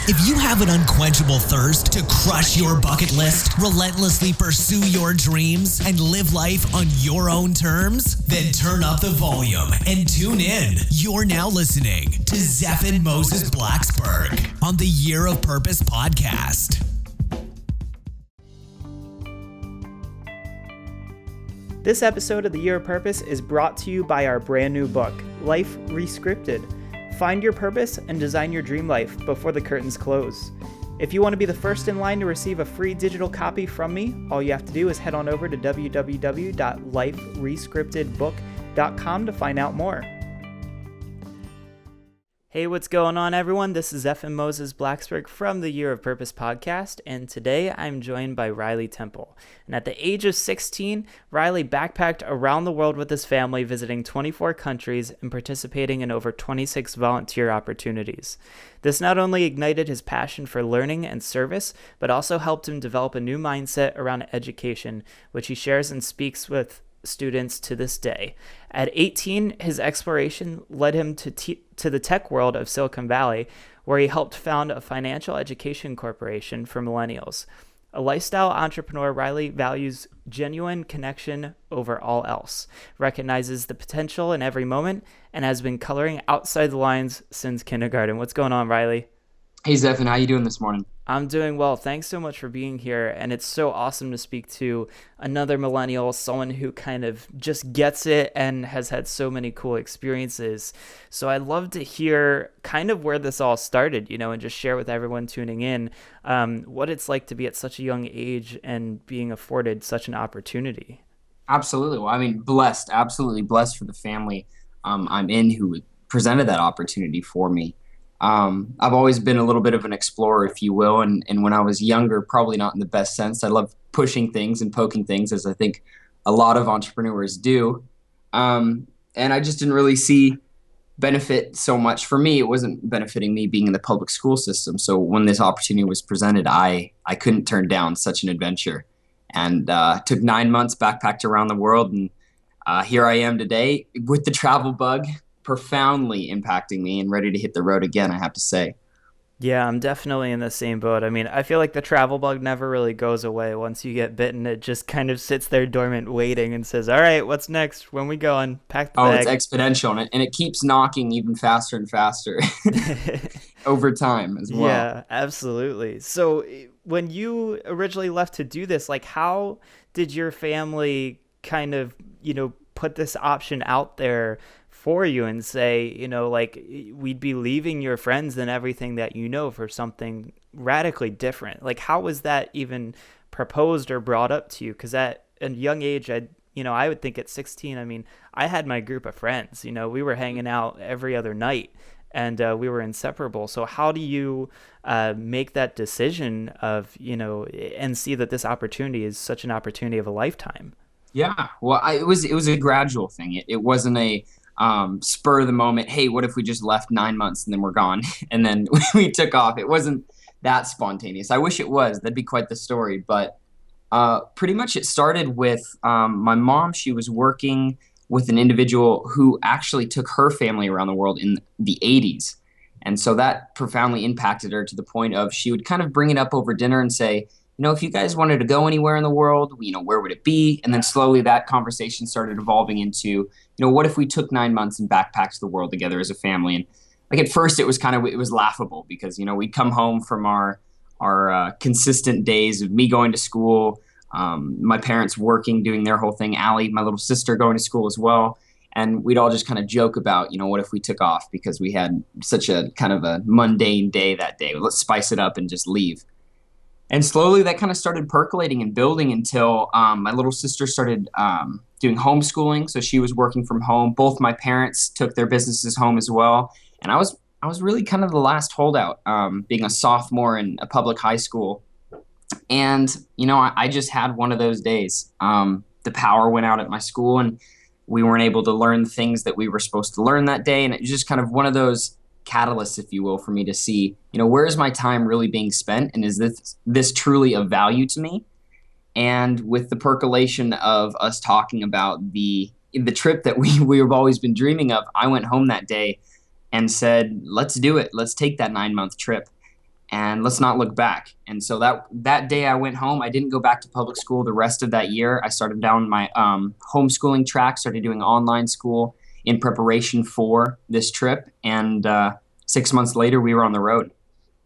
If you have an unquenchable thirst to crush your bucket list, relentlessly pursue your dreams, and live life on your own terms, then turn up the volume and tune in. You're now listening to Zeph and Moses Blacksburg on the Year of Purpose podcast. This episode of the Year of Purpose is brought to you by our brand new book, Life Rescripted. Find your purpose and design your dream life before the curtains close. If you want to be the first in line to receive a free digital copy from me, all you have to do is head on over to www.liferescriptedbook.com to find out more. Hey, what's going on, everyone? This is Zeph and Moses Blacksburg from the Year of Purpose podcast, and today I'm joined by Riley Temple. And at the age of 16, Riley backpacked around the world with his family, visiting 24 countries and participating in over 26 volunteer opportunities. This not only ignited his passion for learning and service, but also helped him develop a new mindset around education, which he shares and speaks with students to this day. At 18, his exploration led him to the tech world of Silicon Valley, where he helped found a financial education corporation for millennials. A lifestyle entrepreneur, Riley values genuine connection over all else, recognizes the potential in every moment, and has been coloring outside the lines since kindergarten. What's going on, Riley? Hey, Zephan, how you doing this morning? I'm doing well. Thanks so much for being here. And it's so awesome to speak to another millennial, someone who kind of just gets it and has had so many cool experiences. So I'd love to hear kind of where this all started, and just share with everyone tuning in what it's like to be at such a young age and being afforded such an opportunity. Absolutely. Well, I mean, blessed, absolutely blessed for the family I'm in who presented that opportunity for me. I've always been a little bit of an explorer, if you will, and when I was younger, probably not in the best sense. I love pushing things and poking things, as I think a lot of entrepreneurs do. And I just didn't really see benefit so much. For me, it wasn't benefiting me being in the public school system. So when this opportunity was presented, I couldn't turn down such an adventure. And took 9 months, backpacked around the world, and here I am today with the travel bug, profoundly impacting me and ready to hit the road again, I have to say. Yeah, I'm definitely in the same boat. I mean, I feel like the travel bug never really goes away. Once you get bitten, it just kind of sits there dormant waiting and says, all right, what's next? When we going? Pack the bag. It's exponential, and it keeps knocking even faster and faster over time as well. Yeah, absolutely. So when you originally left to do this, like, how did your family kind of, put this option out there for you and say, we'd be leaving your friends and everything that for something radically different? Like, how was that even proposed or brought up to you? Because at a young age, I would think at 16, I mean, I had my group of friends, we were hanging out every other night and we were inseparable. So how do you make that decision of, and see that this opportunity is such an opportunity of a lifetime? Yeah, well, it was a gradual thing. It wasn't a spur of the moment, hey, what if we just left 9 months and then we're gone and then we took off? It wasn't that spontaneous. I wish it was. That'd be quite the story. But pretty much it started with my mom. She was working with an individual who actually took her family around the world in the 80s. And so that profoundly impacted her to the point of she would kind of bring it up over dinner and say, if you guys wanted to go anywhere in the world, where would it be? And then slowly that conversation started evolving into, what if we took 9 months and backpacked the world together as a family? And like at first it was laughable because, we'd come home from our consistent days of me going to school, my parents working, doing their whole thing, Allie, my little sister, going to school as well. And we'd all just kind of joke about, what if we took off because we had such a kind of a mundane day that day. Let's spice it up and just leave. And slowly that kind of started percolating and building until my little sister started doing homeschooling. So she was working from home. Both my parents took their businesses home as well. And I was really kind of the last holdout, being a sophomore in a public high school. And, I just had one of those days. The power went out at my school and we weren't able to learn things that we were supposed to learn that day. And it was just kind of one of those catalyst, if you will, for me to see, where is my time really being spent? And is this truly of value to me? And with the percolation of us talking about the trip that we've always been dreaming of, I went home that day and said, let's do it. Let's take that 9-month trip. and let's not look back. And so that day I went home. I didn't go back to public school the rest of that year. I started down my homeschooling track, started doing online school in preparation for this trip. And 6 months later, we were on the road.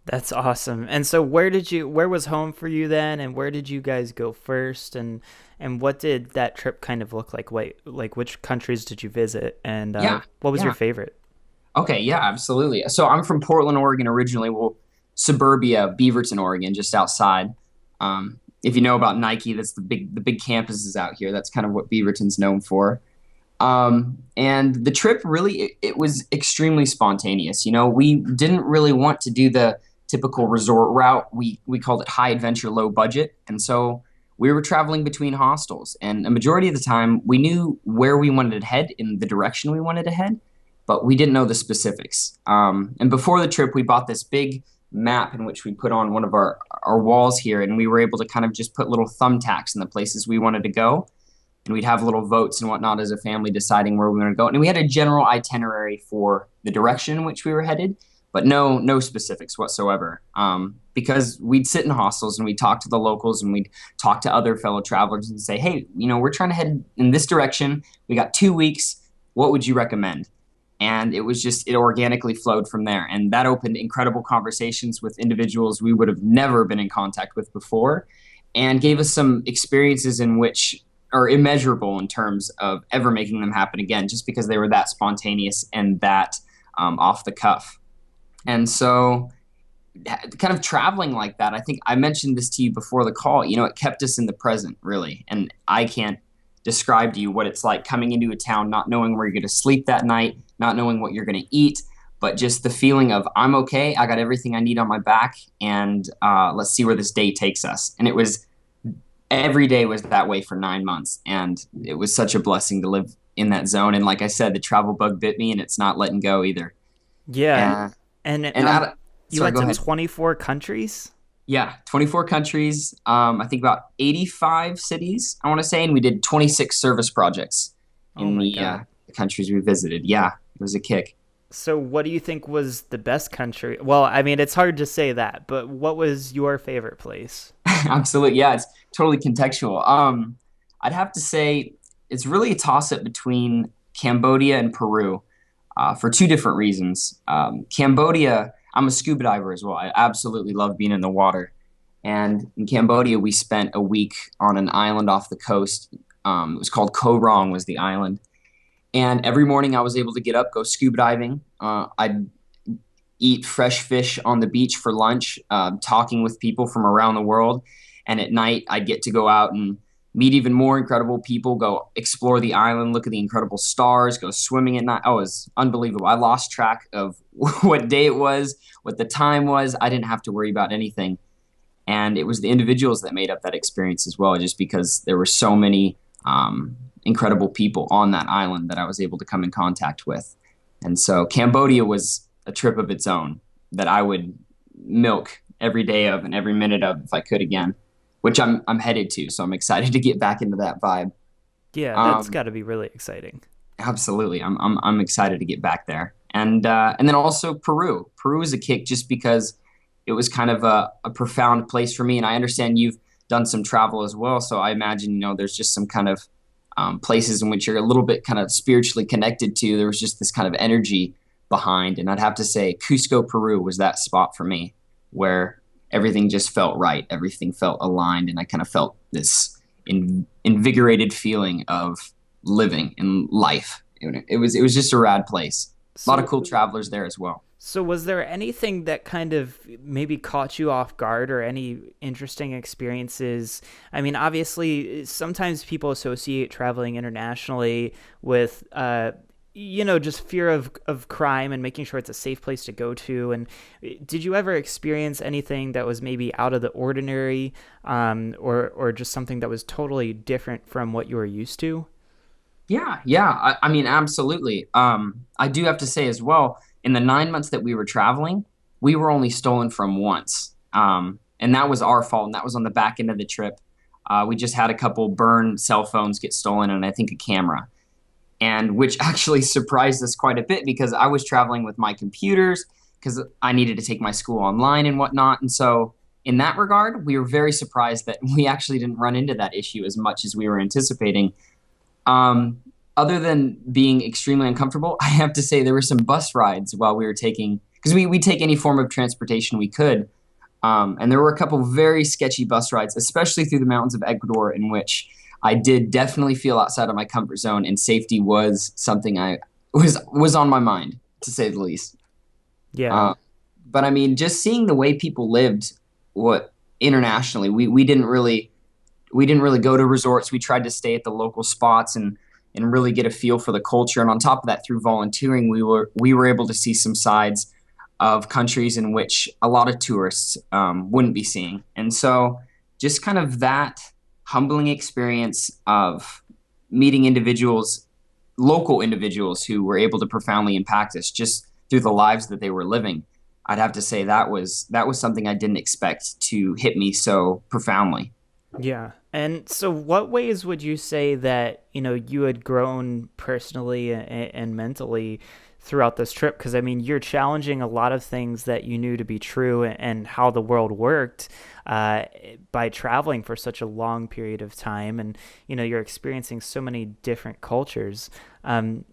That's awesome. And so where was home for you then, and where did you guys go first, and what did that trip kind of look like? Like which countries did you visit, and Yeah, what was your yeah. favorite? Okay, yeah, absolutely. So I'm from Portland, Oregon originally. Well, suburbia, Beaverton, Oregon, just outside. If you know about Nike, that's the big campuses out here. That's kind of what Beaverton's known for. And the trip really, it was extremely spontaneous. We didn't really want to do the typical resort route. We called it high adventure, low budget. And so we were traveling between hostels. And a majority of the time, we knew where we wanted to head in the direction we wanted to head, but we didn't know the specifics. And before the trip, we bought this big map in which we put on one of our walls here, and we were able to kind of just put little thumbtacks in the places we wanted to go. And we'd have little votes and whatnot as a family deciding where we were going to go. And we had a general itinerary for the direction in which we were headed, but no specifics whatsoever. Because we'd sit in hostels and we'd talk to the locals and we'd talk to other fellow travelers and say, hey, we're trying to head in this direction. We got 2 weeks. What would you recommend? And it organically flowed from there. And that opened incredible conversations with individuals we would have never been in contact with before, and gave us some experiences in which are immeasurable in terms of ever making them happen again, just because they were that spontaneous and that off the cuff. And so kind of traveling like that, I think I mentioned this to you before the call, it kept us in the present, really. And I can't describe to you what it's like coming into a town, not knowing where you're going to sleep that night, not knowing what you're going to eat, but just the feeling of, I'm okay, I got everything I need on my back, and let's see where this day takes us. And every day was that way for 9 months, and it was such a blessing to live in that zone. And like I said, the travel bug bit me, and it's not letting go either. Yeah. And you Sorry, went go to ahead. 24 countries? Yeah, 24 countries. I think about 85 cities, I want to say, and we did 26 service projects Oh in my the countries we visited. Yeah, it was a kick. So what do you think was the best country? Well, I mean, it's hard to say that, but what was your favorite place? Absolutely, yeah, it's totally contextual. I'd have to say it's really a toss-up between Cambodia and Peru, for two different reasons. Cambodia, I'm a scuba diver as well. I absolutely love being in the water. And in Cambodia, we spent a week on an island off the coast. It was called Koh Rong was the island. And every morning I was able to get up, go scuba diving. I'd eat fresh fish on the beach for lunch, talking with people from around the world. And at night, I'd get to go out and meet even more incredible people, go explore the island, look at the incredible stars, go swimming at night. Oh, it was unbelievable. I lost track of what day it was, what the time was. I didn't have to worry about anything. And it was the individuals that made up that experience as well, just because there were so many incredible people on that island that I was able to come in contact with. And so Cambodia was a trip of its own that I would milk every day of and every minute of if I could again, which I'm headed to. So I'm excited to get back into that vibe. Yeah, that's Um, got to be really exciting. Absolutely, I'm excited to get back there, and then also Peru. Peru is a kick just because it was kind of a profound place for me, and I understand you've done some travel as well. So I imagine there's just some kind of places in which you're a little bit kind of spiritually connected to. There was just this kind of energy behind, and I'd have to say Cusco, Peru was that spot for me where everything just felt right, everything felt aligned, and I kind of felt this invigorated feeling of living in life. It was just a rad place. A lot of So cool travelers there as well. So was there anything that kind of maybe caught you off guard, or any interesting experiences? I mean, obviously, sometimes people associate traveling internationally with, just fear of crime and making sure it's a safe place to go to. And did you ever experience anything that was maybe out of the ordinary, or just something that was totally different from what you were used to? Yeah. I mean, absolutely. I do have to say as well, in the 9 months that we were traveling, we were only stolen from once. And that was our fault. And that was on the back end of the trip. We just had a couple burned cell phones get stolen, and I think a camera. And which actually surprised us quite a bit, because I was traveling with my computers, because I needed to take my school online and whatnot. And so in that regard, we were very surprised that we actually didn't run into that issue as much as we were anticipating. Um, Other than being extremely uncomfortable, I have to say there were some bus rides while we were taking, because we take any form of transportation we could. And there were a couple very sketchy bus rides, especially through the mountains of Ecuador, in which I did definitely feel outside of my comfort zone, and safety was something I was on my mind, to say the least. Yeah. Uh, but I mean, just seeing the way people lived, what internationally, we didn't really go to resorts. We tried to stay at the local spots and really get a feel for the culture. And on top of that, through volunteering, we were able to see some sides of countries in which a lot of tourists wouldn't be seeing. And so, just kind of that humbling experience of meeting individuals, local individuals who were able to profoundly impact us just through the lives that they were living. I'd have to say that was something I didn't expect to hit me so profoundly. Yeah. And so what ways would you say that, you had grown personally and mentally throughout this trip? Because I mean, you're challenging a lot of things that you knew to be true and how the world worked uh, by traveling for such a long period of time. And, you're experiencing so many different cultures. Um,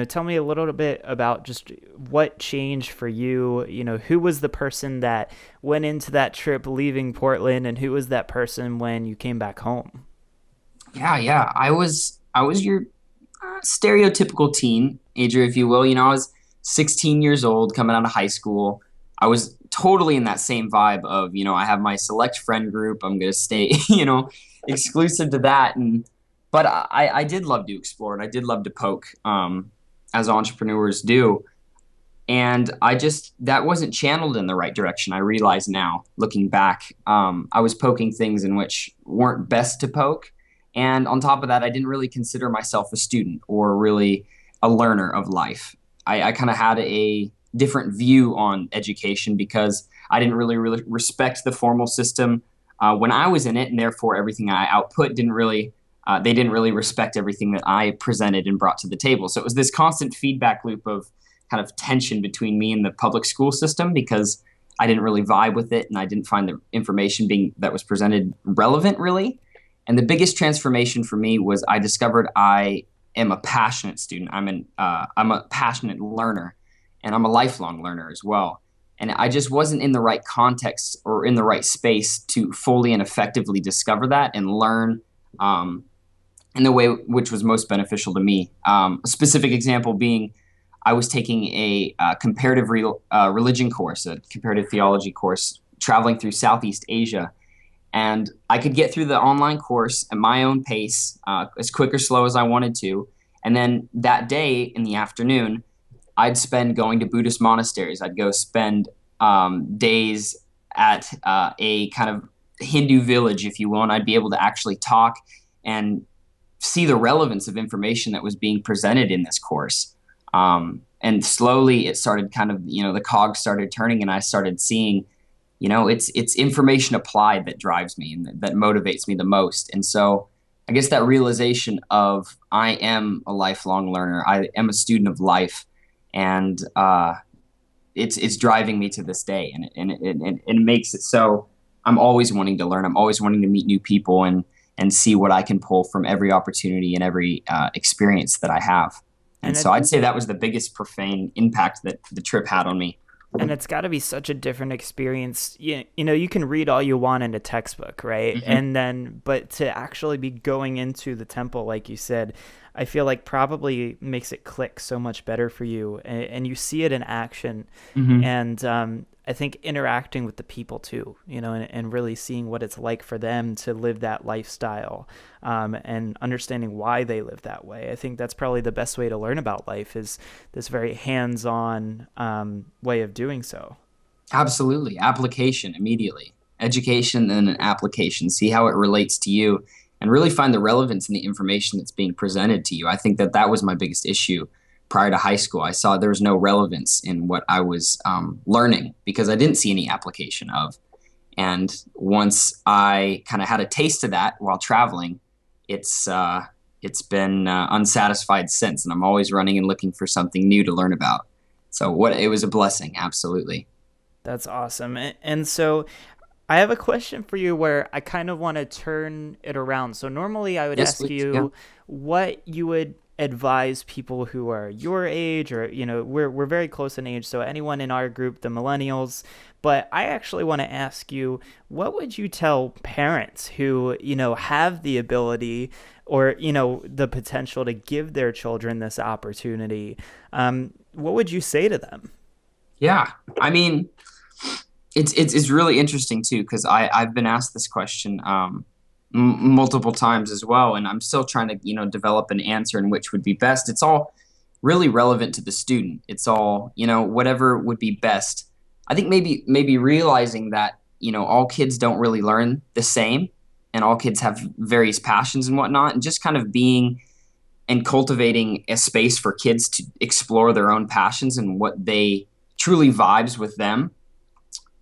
Tell me a little bit about just what changed for you. Who was the person that went into that trip leaving Portland, and who was that person when you came back home? Yeah, yeah. I was your stereotypical teenager, if you will. I was 16 years old, coming out of high school. I was totally in that same vibe of, I have my select friend group. I'm gonna stay, exclusive to that. But I did love to explore and I did love to poke, as entrepreneurs do. And that wasn't channeled in the right direction. I realize now, looking back, I was poking things in which weren't best to poke. And on top of that, I didn't really consider myself a student or really a learner of life. I kind of had a different view on education because I didn't really respect the formal system when I was in it, and therefore everything I output they didn't really respect everything that I presented and brought to the table. So it was this constant feedback loop of kind of tension between me and the public school system because I didn't really vibe with it and I didn't find the information that was presented relevant really. And the biggest transformation for me was I discovered I am a passionate student. I'm a passionate learner, and I'm a lifelong learner as well. And I just wasn't in the right context or in the right space to fully and effectively discover that and learn um, in the way which was most beneficial to me. A specific example being I was taking a religion course, a comparative theology course, traveling through Southeast Asia. And I could get through the online course at my own pace, as quick or slow as I wanted to. And then that day in the afternoon, I'd spend going to Buddhist monasteries. I'd go spend days at a kind of Hindu village, if you will, and I'd be able to actually talk and see the relevance of information that was being presented in this course. And slowly it started kind of, the cogs started turning and I started seeing, it's information applied that drives me and that motivates me the most. And so I guess that realization of I am a lifelong learner, I am a student of life, and it's driving me to this day, and it makes it so I'm always wanting to learn. I'm always wanting to meet new people and see what I can pull from every opportunity and every experience that I have. And And so it, I'd say that was the biggest profane impact that the trip had on me. and it's got to be such a different experience. You can read all you want in a textbook, right? Hmm. But to actually be going into the temple, like you said, I feel like probably makes it click so much better for you, and you see it in action. Hmm. And I think interacting with the people too, and really seeing what it's like for them to live that lifestyle, and understanding why they live that way. I think that's probably the best way to learn about life is this very hands-on way of doing so. Absolutely. Application immediately. Education and an application. See how it relates to you and really find the relevance in the information that's being presented to you. I think that was my biggest issue prior to high school. I saw there was no relevance in what I was learning because I didn't see any application of. And once I kind of had a taste of that while traveling, it's been unsatisfied since, and I'm always running and looking for something new to learn about. So it was a blessing, absolutely. That's awesome. And so I have a question for you where I kind of want to turn it around. So normally I would Yes, ask please. Yeah. you what you would advise people who are your age, or we're very close in age, so anyone in our group, the millennials. But I actually want to ask you, what would you tell parents who, have the ability or, the potential to give their children this opportunity? What would you say to them? Yeah. I mean, it's really interesting too, because I've been asked this question multiple times as well, and I'm still trying to develop an answer in which would be best. It's all really relevant to the student. It's all whatever would be best. I think maybe realizing that all kids don't really learn the same, and all kids have various passions and whatnot, and just kind of being and cultivating a space for kids to explore their own passions and what they truly vibes with them.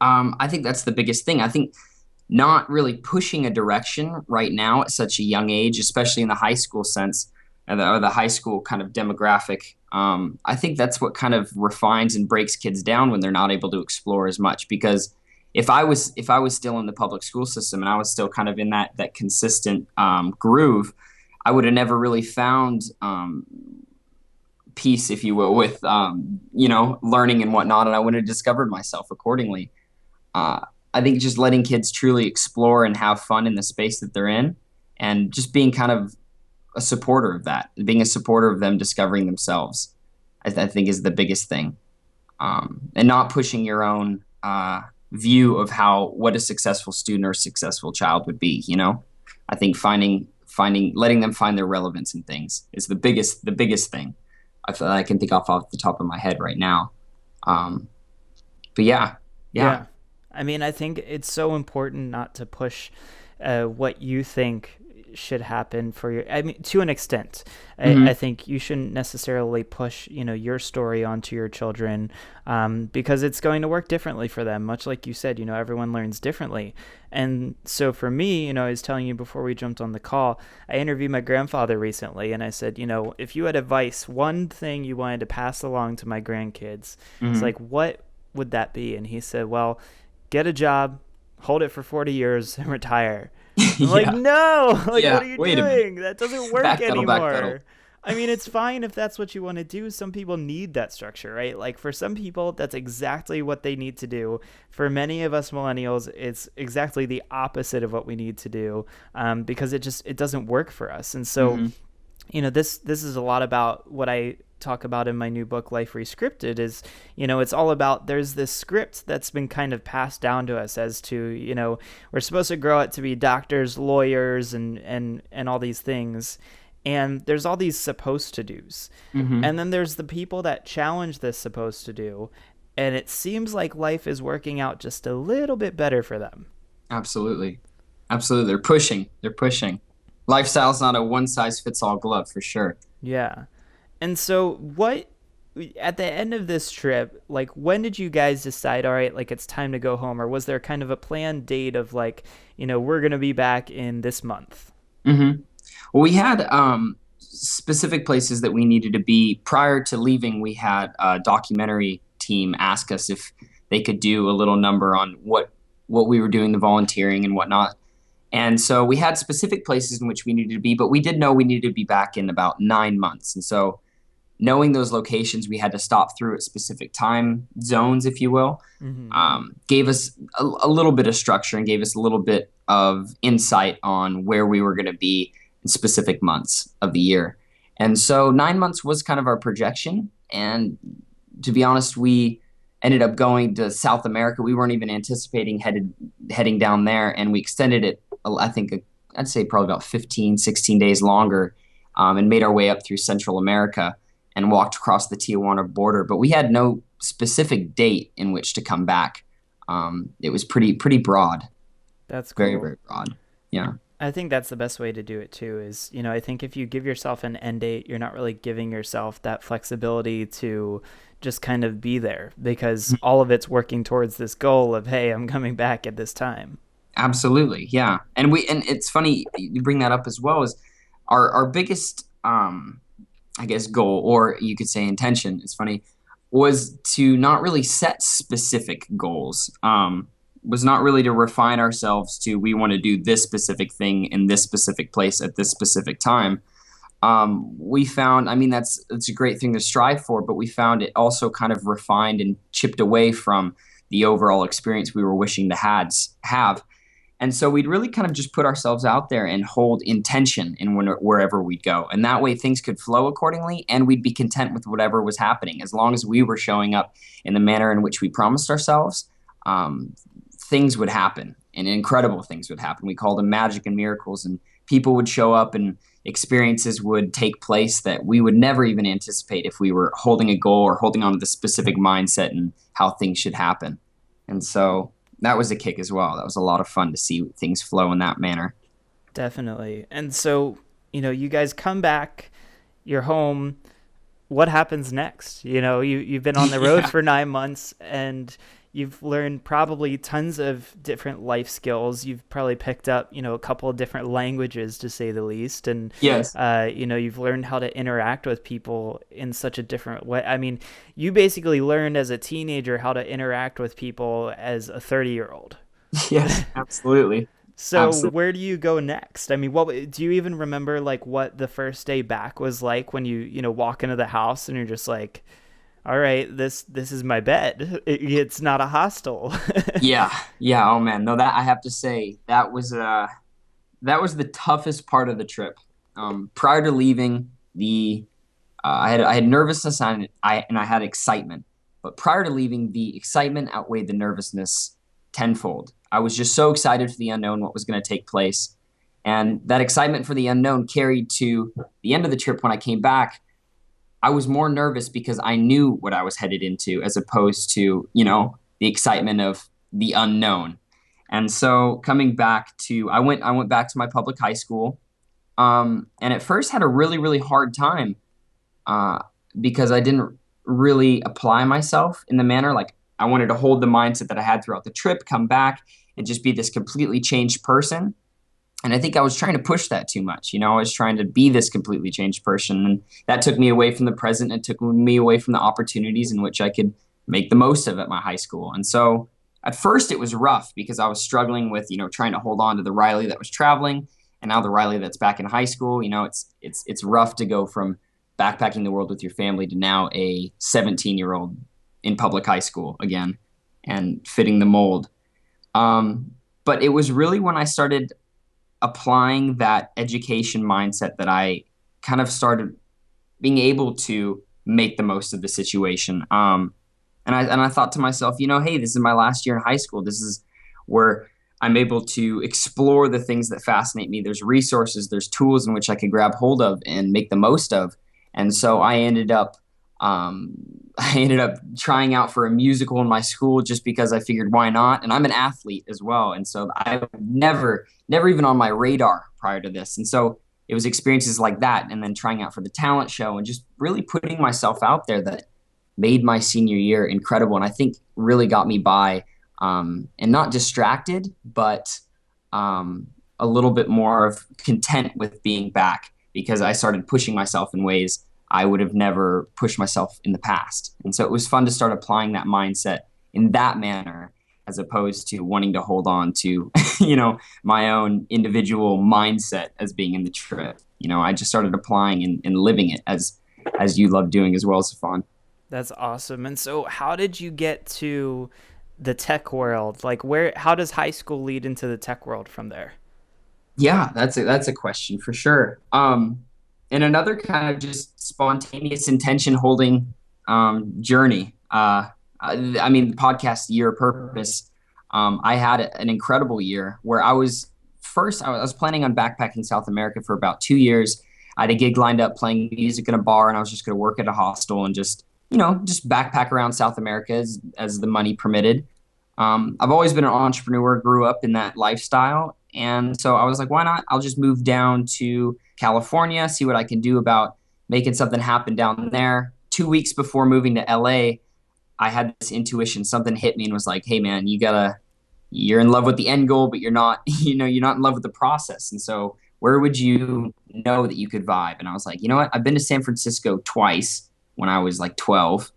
I think that's the biggest thing. I think not really pushing a direction right now at such a young age, especially in the high school sense, or the high school kind of demographic. I think that's what kind of refines and breaks kids down when they're not able to explore as much. Because if I was still in the public school system and I was still kind of in that consistent groove, I would have never really found peace, if you will, with learning and whatnot, and I would have discovered myself accordingly. uh, I think just letting kids truly explore and have fun in the space that they're in, and just being kind of a supporter of that, being a supporter of them discovering themselves, I think is the biggest thing. And not pushing your own view of what a successful student or a successful child would be. I think letting them find their relevance in things is the biggest thing I feel I can think off the top of my head right now. Um, but yeah, yeah. Yeah. I mean, I think it's so important not to push what you think should happen for your, I mean, to an extent. I Hmm. think you shouldn't necessarily push, your story onto your children, because it's going to work differently for them. Much like you said, everyone learns differently. And so for me, I was telling you before we jumped on the call, I interviewed my grandfather recently and I said, if you had advice, one thing you wanted to pass along to my grandkids, it's Hmm. like, what would that be? And he said, well, get a job, hold it for 40 years, and retire. I'm like, Yeah, no, like, what yeah. are you Wait a minute. doing? That doesn't work Backpedal, backpedal. anymore. I mean, it's fine if that's what you want to do. Some people need that structure, right? Like, for some people, that's exactly what they need to do. For many of us millennials, it's exactly the opposite of what we need to do, because it doesn't work for us. And so, Hmm. this is a lot about what I talk about in my new book, Life Rescripted. Is, it's all about, there's this script that's been kind of passed down to us as to, we're supposed to grow up to be doctors, lawyers, and all these things, and there's all these supposed to do's, Hmm. and then there's the people that challenge this supposed to do, and it seems like life is working out just a little bit better for them. Absolutely. Absolutely. They're pushing. They're pushing. Lifestyle's not a one size fits all glove for sure. Yeah. And so what at the end of this trip, like, when did you guys decide, all right, like, it's time to go home? Or was there kind of a planned date of like, we're going to be back in this month? Hmm. Well, we had specific places that we needed to be. Prior to leaving, we had a documentary team ask us if they could do a little number on what we were doing, the volunteering and whatnot. And so we had specific places in which we needed to be, but we did know we needed to be back in about 9 months. And so knowing those locations, we had to stop through at specific time zones, if you will. Mm-hmm. Gave us a little bit of structure and gave us a little bit of insight on where we were going to be in specific months of the year. And so 9 months was kind of our projection. And to be honest, we ended up going to South America. We weren't even anticipating heading down there, and we extended it, I think, I'd say probably about 15, 16 days longer, and made our way up through Central America and walked across the Tijuana border. But we had no specific date in which to come back. It was pretty broad, That's very, cool. very broad. Yeah. I think that's the best way to do it too, is, I think if you give yourself an end date, you're not really giving yourself that flexibility to just kind of be there, because all of it's working towards this goal of, hey, I'm coming back at this time. Absolutely, yeah. And it's funny you bring that up as well. Is our biggest I guess goal, or you could say intention. It's funny. was to not really set specific goals. Was not really to refine ourselves to we want to do this specific thing in this specific place at this specific time. We found, I mean, that's a great thing to strive for, but we found it also kind of refined and chipped away from the overall experience we were wishing to have. And so we'd really kind of just put ourselves out there and hold intention in wherever we'd go. And that way things could flow accordingly and we'd be content with whatever was happening. As long as we were showing up in the manner in which we promised ourselves, things would happen and incredible things would happen. We called them magic and miracles, and people would show up and experiences would take place that we would never even anticipate if we were holding a goal or holding on to the specific mindset and how things should happen. And so that was a kick as well. That was a lot of fun to see things flow in that manner. Definitely. And so, you guys come back, you're home. What happens next? You've been on the road for 9 months and you've learned probably tons of different life skills. You've probably picked up, a couple of different languages, to say the least. And, yes, you've learned how to interact with people in such a different way. I mean, you basically learned as a teenager how to interact with people as a 30-year-old. Yes, absolutely. So Absolutely. where do you go next? I mean, what do you even remember, like, what the first day back was like when you walk into the house and you're just like, all right, this is my bed. It's not a hostel. Yeah, yeah. Oh man, no. That I have to say that was the toughest part of the trip. Prior to leaving, I had nervousness and I had excitement. But prior to leaving, the excitement outweighed the nervousness tenfold. I was just so excited for the unknown, what was going to take place, and that excitement for the unknown carried to the end of the trip. When I came back, I was more nervous because I knew what I was headed into, as opposed to the excitement of the unknown. And so coming back to, I went back to my public high school, and at first had a really, really hard time uh, because I didn't really apply myself in the manner. Like, I wanted to hold the mindset that I had throughout the trip, come back and just be this completely changed person. And I think I was trying to push that too much. I was trying to be this completely changed person. And that took me away from the present. It took me away from the opportunities in which I could make the most of at my high school. And so at first it was rough because I was struggling with, trying to hold on to the Riley that was traveling and now the Riley that's back in high school. It's rough to go from backpacking the world with your family to now a 17-year-old in public high school again and fitting the mold. But it was really when I started applying that education mindset that I kind of started being able to make the most of the situation. And I thought to myself, hey, this is my last year in high school. This is where I'm able to explore the things that fascinate me. There's resources, there's tools in which I could grab hold of and make the most of. And so I ended up trying out for a musical in my school just because I figured why not? And I'm an athlete as well. And so I never even on my radar prior to this. And so it was experiences like that and then trying out for the talent show and just really putting myself out there that made my senior year incredible. And I think really got me by and not distracted, but a little bit more of content with being back because I started pushing myself in ways I would have never pushed myself in the past. And so it was fun to start applying that mindset in that manner as opposed to wanting to hold on to, my own individual mindset as being in the trip. I just started applying and living it as you love doing as well, Safan. That's awesome. And so how did you get to the tech world? Like, how does high school lead into the tech world from there? Yeah, that's a question for sure. And another kind of just spontaneous intention holding journey. I mean, the podcast Year of Purpose, I had an incredible year where I was planning on backpacking South America for about 2 years. I had a gig lined up playing music in a bar, and I was just going to work at a hostel and just backpack around South America as the money permitted. I've always been an entrepreneur, grew up in that lifestyle. And so I was like, why not? I'll just move down to California, see what I can do about making something happen down there. 2 weeks before moving to LA, I had this intuition. Something hit me and was like, hey man, you're in love with the end goal, but you're not, you're not in love with the process. And so where would you know that you could vibe? And I was like, you know what? I've been to San Francisco twice when I was like 12.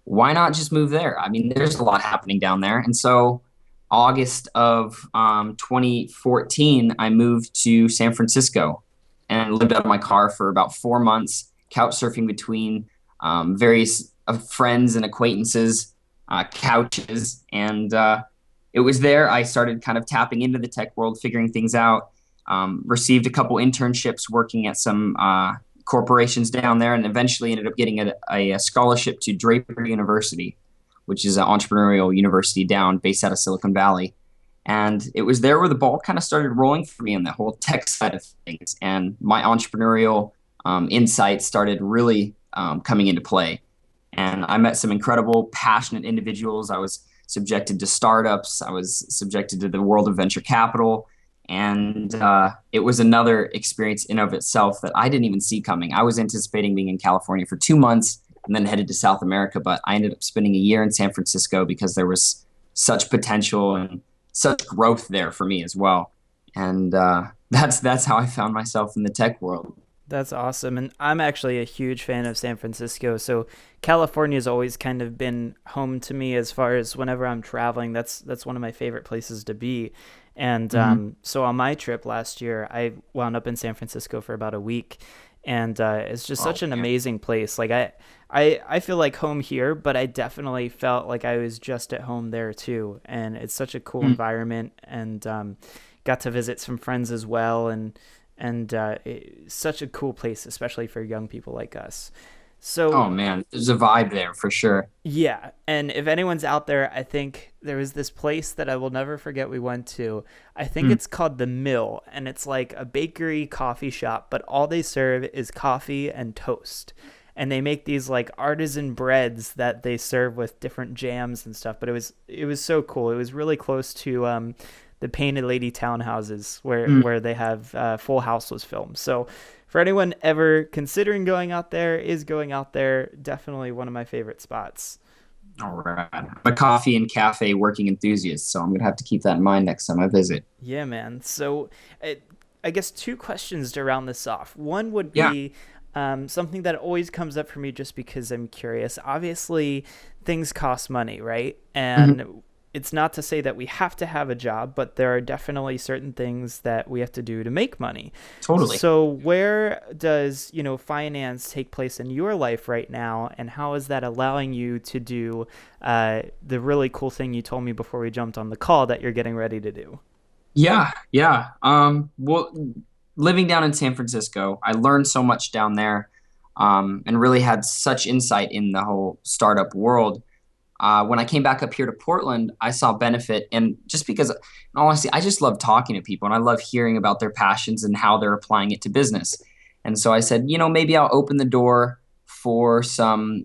why not just move there? I mean, there's a lot happening down there. And so August of 2014, I moved to San Francisco and lived out of my car for about 4 months, couch surfing between various friends and acquaintances, couches. And it was there I started kind of tapping into the tech world, figuring things out. Received a couple internships working at some corporations down there, and eventually ended up getting a scholarship to Draper University, which is an entrepreneurial university down based out of Silicon Valley. And it was there where the ball kind of started rolling for me on the whole tech side of things. And my entrepreneurial insights started really coming into play. And I met some incredible, passionate individuals. I was subjected to startups. I was subjected to the world of venture capital. And it was another experience in of itself that I didn't even see coming. I was anticipating being in California for 2 months and then headed to South America, but I ended up spending a year in San Francisco because there was such potential and such growth there for me as well. And that's how I found myself in the tech world. That's awesome. And I'm actually a huge fan of San Francisco. So California's always kind of been home to me as far as whenever I'm traveling. That's one of my favorite places to be. And so on my trip last year, I wound up in San Francisco for about a week. And it's just such an amazing place. Like I feel like home here, but I definitely felt like I was just at home there too. And it's such a cool environment, and got to visit some friends as well. And it's such a cool place, especially for young people like us. So, Oh man, there's a vibe there for sure. yeah, and if anyone's out there, I think there was this place that I will never forget we went to. I think it's called The Mill, and it's like a bakery coffee shop, but all they serve is coffee and toast. And they make these like artisan breads that they serve with different jams and stuff, but it was so cool. It was really close to the Painted Lady townhouses where they have Full House was filmed. So for anyone ever considering going out there, is going out there, definitely one of my favorite spots. All right. I'm a coffee and cafe working enthusiast, so I'm gonna have to keep that in mind next time I visit. Yeah, man. So I guess two questions to round this off. One would Yeah. be something that always comes up for me just because I'm curious. Obviously, things cost money, right? And it's not to say that we have to have a job, but there are definitely certain things that we have to do to make money. Totally. So where does, finance take place in your life right now, and how is that allowing you to do the really cool thing you told me before we jumped on the call that you're getting ready to do? Yeah, yeah. Well, living down in San Francisco, I learned so much down there, and really had such insight in the whole startup world. When I came back up here to Portland, I saw benefit, and just because, in all honesty, I just love talking to people and I love hearing about their passions and how they're applying it to business. And so I said, maybe I'll open the door for some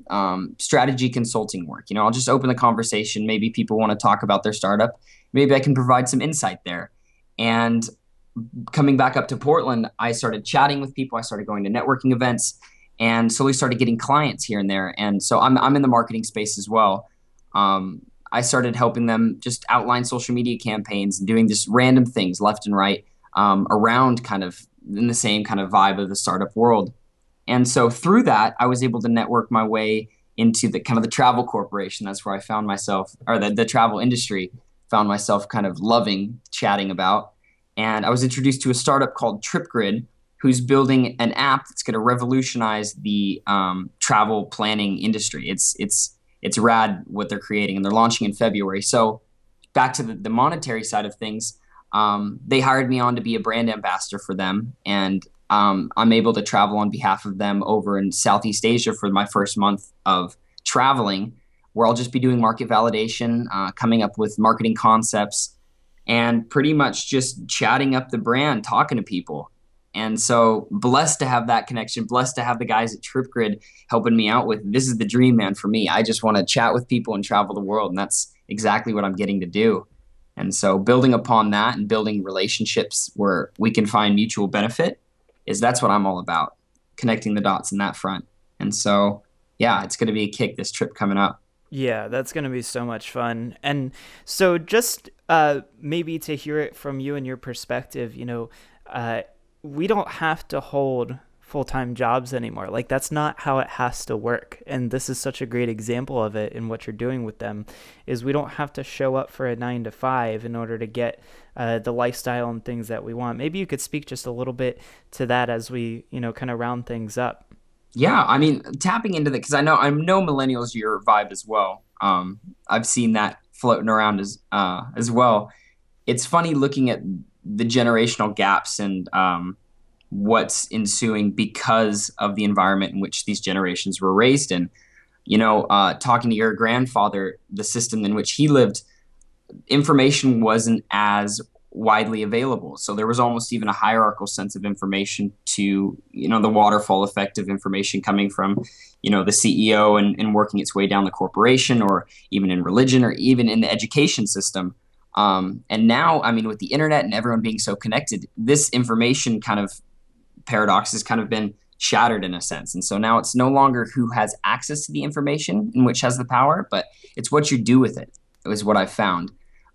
strategy consulting work. I'll just open the conversation. Maybe people want to talk about their startup. Maybe I can provide some insight there. And coming back up to Portland, I started chatting with people. I started going to networking events and slowly started getting clients here and there. And so I'm in the marketing space as well. I started helping them just outline social media campaigns and doing just random things left and right, around kind of in the same kind of vibe of the startup world. And so through that, I was able to network my way into the kind of the travel corporation. That's where I found myself, or the travel industry, found myself kind of loving chatting about. And I was introduced to a startup called TripGrid, who's building an app that's going to revolutionize the travel planning industry. It's rad what they're creating, and they're launching in February. So back to the monetary side of things, they hired me on to be a brand ambassador for them, and I'm able to travel on behalf of them over in Southeast Asia for my first month of traveling, where I'll just be doing market validation, coming up with marketing concepts, and pretty much just chatting up the brand, talking to people. And so blessed to have that connection, blessed to have the guys at TripGrid helping me out with this is the dream, man, for me. I just want to chat with people and travel the world. And that's exactly what I'm getting to do. And so building upon that and building relationships where we can find mutual benefit that's what I'm all about, connecting the dots in that front. And so, yeah, it's going to be a kick this trip coming up. Yeah, that's going to be so much fun. And so just maybe to hear it from you and your perspective, we don't have to hold full-time jobs anymore. Like, that's not how it has to work. And this is such a great example of it in what you're doing with them, is we don't have to show up for a 9 to 5 in order to get the lifestyle and things that we want. Maybe you could speak just a little bit to that as we, kind of round things up. Yeah, I mean, tapping into that, because I know millennials your vibe as well. I've seen that floating around as well. It's funny looking at the generational gaps and what's ensuing because of the environment in which these generations were raised in. Talking to your grandfather, the system in which he lived, information wasn't as widely available. So there was almost even a hierarchical sense of information to, the waterfall effect of information coming from, the CEO and working its way down the corporation, or even in religion, or even in the education system. And now, I mean, with the internet and everyone being so connected, this information kind of paradox has kind of been shattered in a sense. And so now it's no longer who has access to the information and which has the power, but it's what you do with it, is what I've found.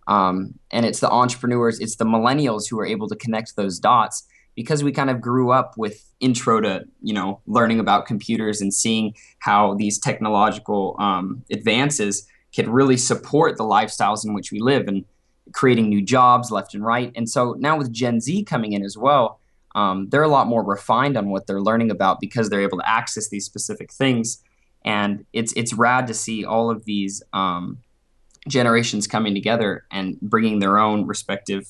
And it's the entrepreneurs, it's the millennials who are able to connect those dots, because we kind of grew up with intro to, learning about computers and seeing how these technological advances can really support the lifestyles in which we live, and creating new jobs left and right. And so now with Gen Z coming in as well, they're a lot more refined on what they're learning about, because they're able to access these specific things. And it's rad to see all of these generations coming together and bringing their own respective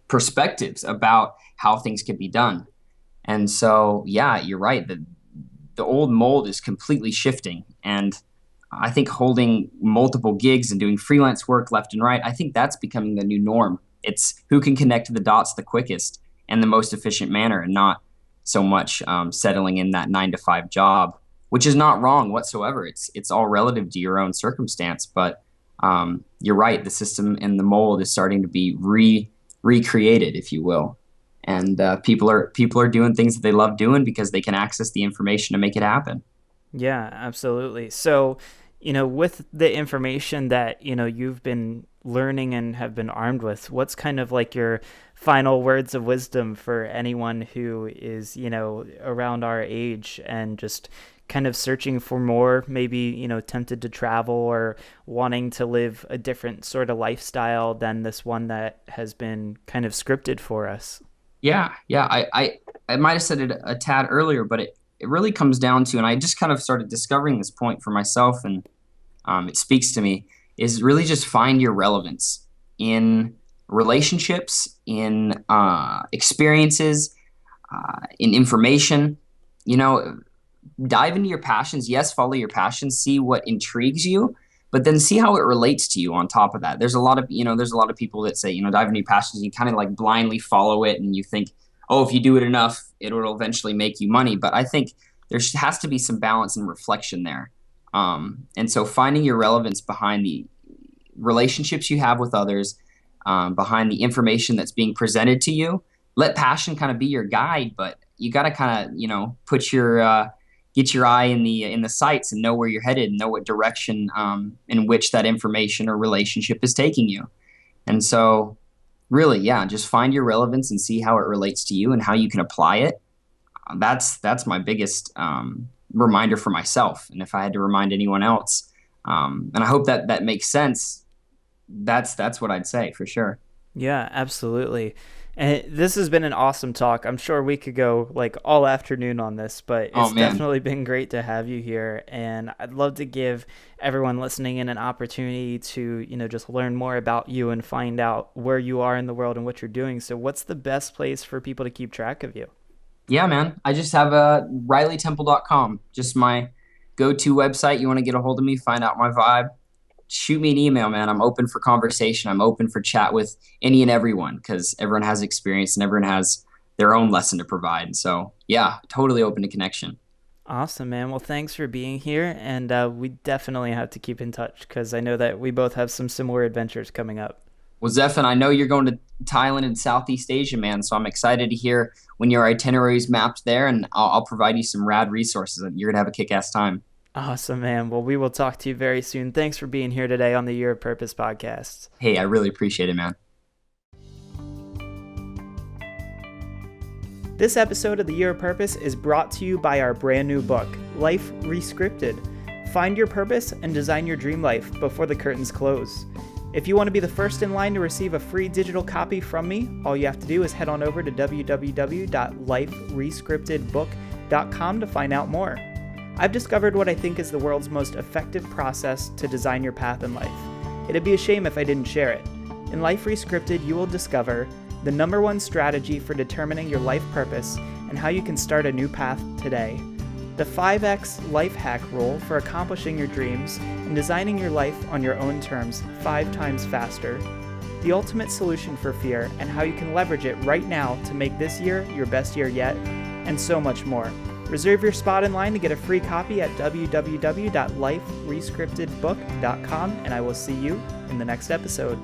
perspectives about how things can be done. And so, yeah, you're right. The old mold is completely shifting. And I think holding multiple gigs and doing freelance work left and right, I think that's becoming the new norm. It's who can connect the dots the quickest and the most efficient manner, and not so much settling in that 9 to 5 job, which is not wrong whatsoever. It's all relative to your own circumstance. But you're right, the system and the mold is starting to be recreated, if you will. And people are doing things that they love doing because they can access the information to make it happen. Yeah, absolutely. So, with the information that, you've been learning and have been armed with, what's kind of like your final words of wisdom for anyone who is, around our age and just kind of searching for more, maybe, tempted to travel or wanting to live a different sort of lifestyle than this one that has been kind of scripted for us? Yeah. I might have said it a tad earlier, but it really comes down to, and I just kind of started discovering this point for myself, and it speaks to me, is really just find your relevance in relationships, in experiences, in information. Dive into your passions. Yes, follow your passions. See what intrigues you, but then see how it relates to you on top of that. There's a lot of people that say, dive into your passions, and you kind of like blindly follow it, and you think, oh, if you do it enough, it will eventually make you money. But I think there has to be some balance and reflection there. And so finding your relevance behind the relationships you have with others, behind the information that's being presented to you. Let passion kind of be your guide, but you got to kind of, put get your eye in the sights and know where you're headed, and know what direction in which that information or relationship is taking you. And so really, yeah, just find your relevance and see how it relates to you and how you can apply it. That's my biggest reminder for myself. And if I had to remind anyone else, and I hope that makes sense, that's what I'd say for sure. Yeah, absolutely. And this has been an awesome talk. I'm sure we could go like all afternoon on this, but it's definitely been great to have you here. And I'd love to give everyone listening in an opportunity to, just learn more about you and find out where you are in the world and what you're doing. So what's the best place for people to keep track of you? Yeah, man. I just have RileyTemple.com, just my go-to website. You want to get a hold of me, find out my vibe, shoot me an email, man. I'm open for conversation. I'm open for chat with any and everyone, because everyone has experience and everyone has their own lesson to provide. So yeah, totally open to connection. Awesome, man. Well, thanks for being here. And we definitely have to keep in touch, because I know that we both have some similar adventures coming up. Well, Zephan, I know you're going to Thailand and Southeast Asia, man. So I'm excited to hear when your itinerary is mapped there, and I'll provide you some rad resources. You're going to have a kick-ass time. Awesome, man. Well, we will talk to you very soon. Thanks for being here today on the Year of Purpose podcast. Hey, I really appreciate it, man. This episode of the Year of Purpose is brought to you by our brand new book, Life Rescripted. Find your purpose and design your dream life before the curtains close. If you want to be the first in line to receive a free digital copy from me, all you have to do is head on over to www.liferescriptedbook.com to find out more. I've discovered what I think is the world's most effective process to design your path in life. It'd be a shame if I didn't share it. In Life Rescripted, you will discover the number one strategy for determining your life purpose and how you can start a new path today, the 5X life hack rule for accomplishing your dreams and designing your life on your own terms 5 times faster, the ultimate solution for fear and how you can leverage it right now to make this year your best year yet, and so much more. Reserve your spot in line to get a free copy at www.liferescriptedbook.com, and I will see you in the next episode.